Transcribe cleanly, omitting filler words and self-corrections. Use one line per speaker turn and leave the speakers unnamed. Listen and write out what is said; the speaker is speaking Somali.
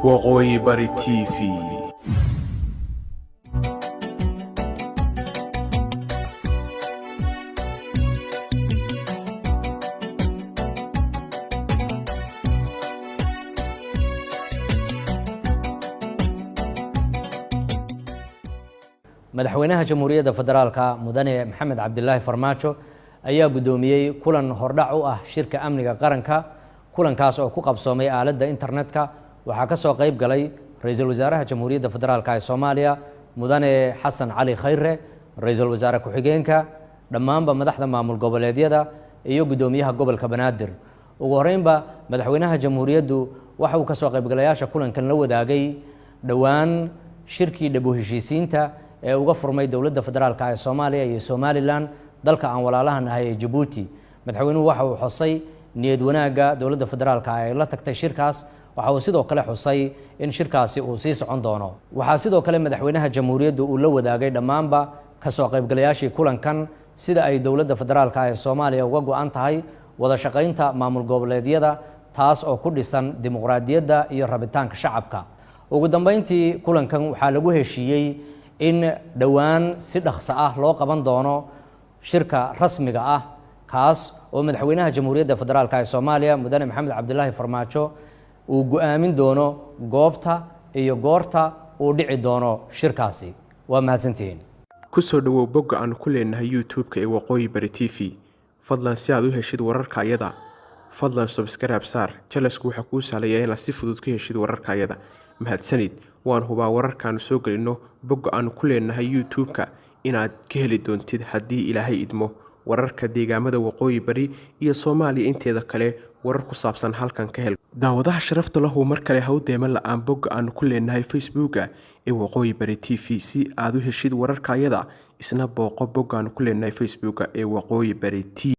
وقوي باري تي في.
madaxweynaha jamhuuriyadda federaalka mudane maxamed cabdilaahi farmaajo ayaa gudoomiyay kulan hordhac u ah shirka amniga qaranka. kulankaas oo ku qabsoomay aaladda internetka waxaa ka soo qayb galay ra'iisul wasaaraha jamhuuriyadda federaalka ee Soomaaliya mudane xasan cali khayre, ra'iisul wasaare ku-xigeenka, dhammaanba madaxda maamul goboleedyada iyo gudoomiyaha gobolka Banaadir. ugu horeynba madaxweynaha jamhuuriyaddu waxa uu ka soo qayb galayaasha kulankan la wadaagay dhawaan shirkii dib u heshiisiinta ee uga furmay dowladda federaalka ee Soomaaliya iyo Somaliland dalka aan walaalahan ahay ee Djibouti. madaxweynuhu waxa uu xusay niyad wanaaga dowladda federaalka ay la tagtay shirkaas. waxa uu sidoo kale xusay in shirkaasi uu sii socon doono. waxaa sidoo kale madaxweynaha jamhuuriyaddu uu la wadaagay dhammaanba ka soo qaybgalayaashii kulankan sida ay dowladda federaalka ee Soomaaliya uga go'an tahay wada shaqaynta maamul goboleedyada taas oo ku dhisan dimuqraadiyadda iyo rabitaanka shacabka. ugu dambeyntii kulankan waxaa lagu heshiiyey in dhawaan si dhaqso ah loo qaban doono shirka rasmiga ah kaas oo madaxweynaha jamhuuriyadda federaalka ee Soomaaliya mudane maxamed cabdilaahi farmaajo uu go'aamin doono goobta iyo goorta uu dhici doono shirkaasi. waa mahadsantihiin.
ku soo dhawow bogga aan ku leenahay YouTube-ka ee Waqooyi Bari TV. fadlan si aad u heshid wararka ayada fadlan subscribe saar jalasku waxa kuu sahlayaa inaad si fudud ka heshid wararka ayada. mahadsanid. waan hubaa wararkaan soo galino bogga aan ku leenahay YouTube-ka inaad ka heli doontid haddii Ilaahay idmo wararka deegaamada Waqooyi Bari iyo Soomaaliya inteeda kale warar ku saabsan halkan ka hel. daawadaha sharafta lahu mar kale ha u deeman la'aan bogga aan ku leenahay Facebook-ka ee Waqooyi Bari TV si aad u heshid wararka ayada isna booqo bogga aan ku leenahay Facebook-ka ee Waqooyi Bari TV.